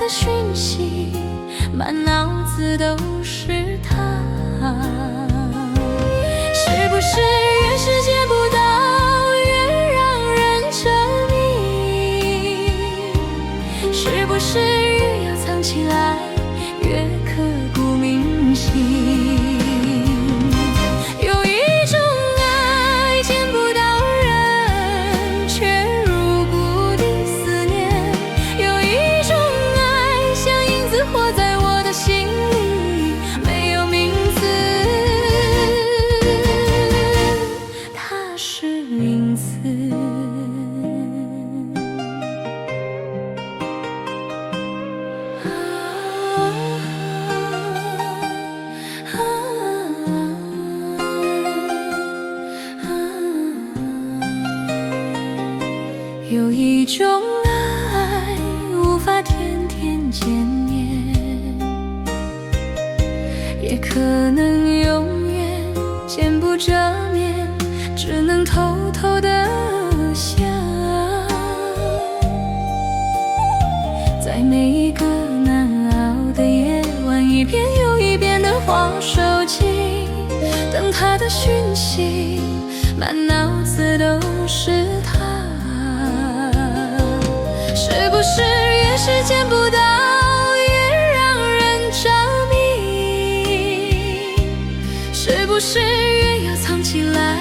讯息，满脑子都是他。是不是越是见不到，越让人着迷？是不是越要藏起来，越刻骨铭心？有一种爱见不到人，却如故的思念；有一种爱像影子活在我的心里，没有名字，它是影子。有一种爱无法天天见面，也可能永远见不着面，只能偷偷的想。在每一个难熬的夜晚，一遍又一遍的划手机，等他的讯息，满脑子都是他。是不是越是见不到，越让人着迷？是不是越要藏起来，